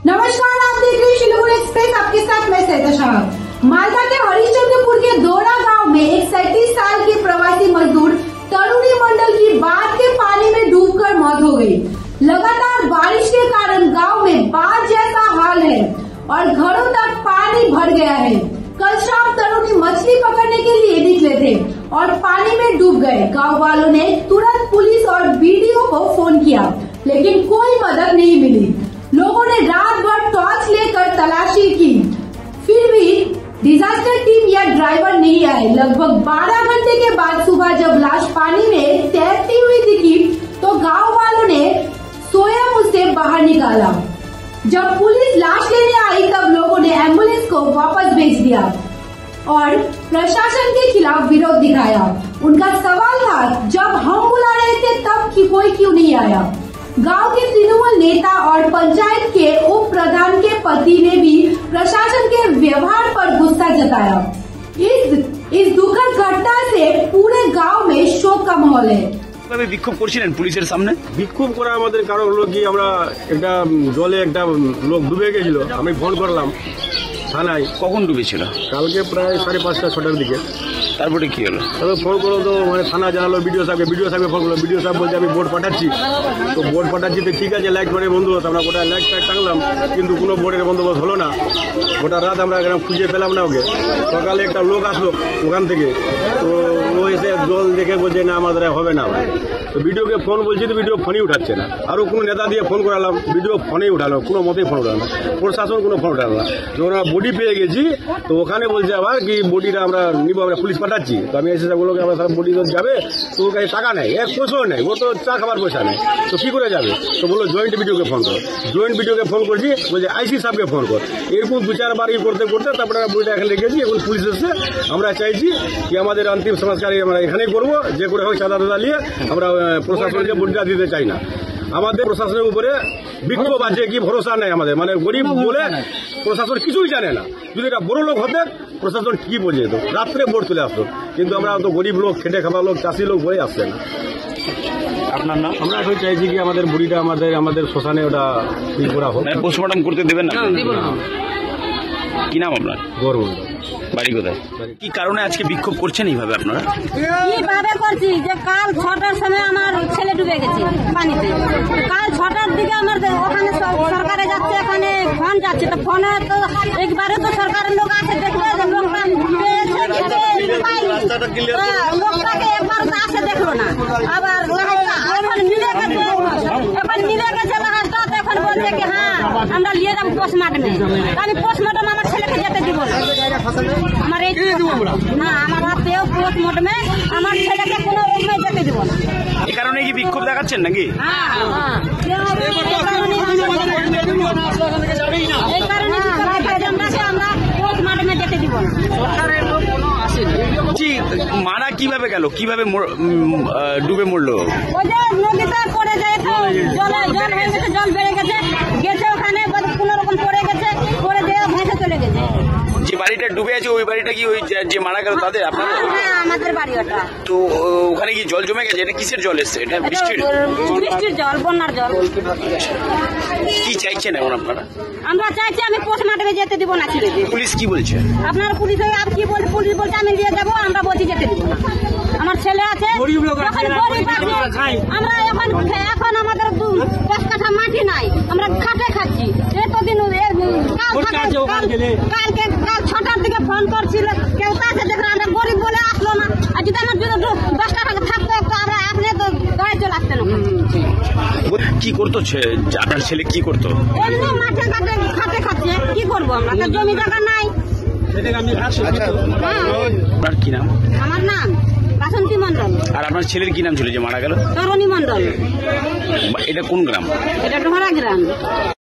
नमस्कार, आप देख रहे हैं शिलोपुर एक्सप्रेस। आपके साथ मैं सैदा शाह। मालदा के हरिश्चंद्रपुर के दोरा गांव में एक 37 साल के प्रवासी मजदूर तरुणी मंडल की बाढ़ के पानी में डूबकर मौत हो गई। लगातार बारिश के कारण गांव में बाढ़ जैसा हाल है और घरों तक पानी भर गया है। कल शाम तरुणी मछली पकड़ने के लिए निकले थे और पानी में डूब गए। गांव वालों ने तुरंत पुलिस और बीडीओ को फोन किया, लेकिन कोई मदद नहीं मिली। लोगों ने रात भर टॉर्च लेकर तलाशी की, फिर भी डिजास्टर टीम या ड्राइवर नहीं आए। लगभग 12 घंटे के बाद सुबह जब लाश पानी में तैरती हुई दिखी तो गांव वालों ने स्वयं उसे बाहर निकाला। जब पुलिस लाश लेने आई तब लोगों ने एम्बुलेंस को वापस भेज दिया और प्रशासन के खिलाफ विरोध दिखाया। उनका सवाल था, जब हम बुला रहे थे तब कोई क्यों नहीं आया। गांव के तृणमूल नेता और पंचायत के उप प्रधान के पति ने भी प्रशासन के व्यवहार पर गुस्सा जताया। इस दुखद घटना से पूरे गांव में शोक का माहौल है। বিক্ষোভ করছিলেন পুলিশের সামনে? বিক্ষোভ করা আমাদের কারণ হলো কি, আমরা একটা জলে একটা লোক ডুবে গেছিল, আমি ফোন করলাম থানায়। কখন ডুবেছিল? কালকে প্রায় 5:30 6টার দিকে। তারপরে কি হলো? তবে ফোন করলো তো থানা জানালো বিডিও সাহেবকে ফোন করলো। বিডিও সাহেব বলছে আমি বোট পাঠাচ্ছি। তো বোট পাঠাচ্ছি তো ঠিক আছে, লাইট করে বন্দোবস্ত। আমরা গোটা লাইট টাঙলাম, কিন্তু কোনো বোটের বন্দোবস্ত হলো না। গোটা রাত আমরা এখানে খুঁজে পেলাম না ওকে। সকালে একটা লোক আসলো ওখান থেকে, তো ও এসে জল দেখে বলছে না আমাদের হবে না। তো ভিডিওকে ফোন বলছি তো ভিডিও ফোনই উঠাচ্ছে না। আরও কোনো নেতা দিয়ে ফোন করালাম, ভিডিও ফোনেই উঠালো, কোনো মতেই ফোন উঠালো না। প্রশাসন কোনো ফোন উঠালো না। যখন আমরা বডি পেয়ে গেছি তো ওখানে বলছে আবার কি বডিটা আমরা নিব, আমরা পুলিশ পাঠাচ্ছি। তো আমি এসে বললো আমরা সারা বডি যাবে, তো ওর কাছে টাকা নেই, 1 পয়সাও নেই, ও তো চা খাবার পয়সা নেই, তো কি করে যাবে। তো বললো জয়েন্ট ভিডিওকে ফোন কর। জয়েন্ট ভিডিওকে ফোন করছি, বলছে আইসি সাহেবকে ফোন কর। এরকম 2-4 বার করতে করতে তারপরে বডিটা এখানে রেখেছি। এখন পুলিশ এসে আমরা চাইছি কি আমাদের অন্তিম সংস্কার আমরা এখানেই করবো, যে করে হোক চাঁদা টাদা নিয়ে। আমরা প্রশাসনকে বডিটা দিতে চাই না। আমাদের প্রশাসনের উপরে বিক্ষোভ আছে, কি ভরসা নেই আমাদের, মানে গরিব বলে প্রশাসন কিছুই জানে না। যদি এটা বড় লোক হতে প্রশাসন কি বোঝে যেত, রাত্রে ভোট চলে আসতো। কিন্তু আমরা তো গরিব লোক, খেটে খাওয়া লোক, চাষি লোক বলে আসছে না। আপনার নাম? আমরা এখন চাইছি কি আমাদের বুড়িটা আমাদের শ্মশানে ওটা ঠিক করা হোক। পোস্টমর্টম করতে দেবেন না? কি নাম আপনার? গৌরব। বাড়ি কোথায়? কি কারণে আজকে বিক্ষোভ করছেন এইভাবে আপনারা? কিভাবে করছি যে কাল 6টার সময় আমার ছেলে ডুবে গেছে পানিতে। কাল 6টার দিকে আমার ওখানে সরকারে যাচ্ছে, এখানে ফোন যাচ্ছে, তো ফোনে তো একবারে তো সরকারের লোক আছে, দেখবে যে লোকটা লোকটাকে একবার আসে দেখলো না। আবার এখন মিলে গেছে লাহাজটা, এখন বলছে কি হ্যাঁ আমরা নিয়ে যাবো পোস্টমর্টমে। আমি পোস্টমর্টম আমার ছেলেকে যেতে দিব না। আমার এই না, আমার হাতেও পোস্টমর্টমে আমার ছেলেকে কোনো রকমে যেতে দিব না। এই কারণে কি বিক্ষোভ দেখাচ্ছেন নাকি? এই কারণে আমরা পোস্টমর্টমে যেতে দিব না। মারা কিভাবে গেল, কিভাবে ডুবে মরলো? ওই যে নদীতে পড়ে যায়, জল হয়ে গেছে, জল বেড়ে গেছে, ওখানে কোনো রকম পড়ে গেছে, পড়ে দিয়ে ভেসে চলে গেছে। যে বাড়িটা ডুবে আছে ওই বাড়িটা কি ওই যে মারা গেল তাদের? আপনাদের? হ্যাঁ, আমাদের বাড়ি ওটা। তো ওখানে কি জল জমে গেছে? এটা কিসের জল এসছে? এটা বৃষ্টির জল, বন্যার জল। কি চাইছেন এখন আপনারা? আমরা চাইছি আমি পোস্টমর্টমে যেতে দিব না ছেলেকে। পুলিশ কি বলছে? আপনার পুলিশ আর কি বলছে? পুলিশ বলছে আমি নিয়ে যাবো, আমরা বলছি যেতে দিব না। আমার ছেলে আছে, আমরা এখন আমাদের 10 কাঠা মাটি নাই, আমরা খাটে খাচ্ছি। এতদিন কাল 6টার দিকে ফোন করছিল, কেউ কাছে দেখলাম, আমরা গরিব বলে আসলো না। আর যদি আমার 10 টাকা থাকতো তো আমরা আপনি তো গাড়ি চলে আসতেন। কি করতো আপনার ছেলে? কি করতো? এমনি মাঠে খাটে খাচ্ছে, কি করবো আমরা, জমি জায়গা নাই। আপনার কি নাম? আমার নাম বাসন্তী মন্ডল। আর আপনার ছেলের কি নাম ছিল যে মারা গেল? তরুণী মন্ডল। এটা কোন গ্রাম? এটা ডোহরা গ্রাম।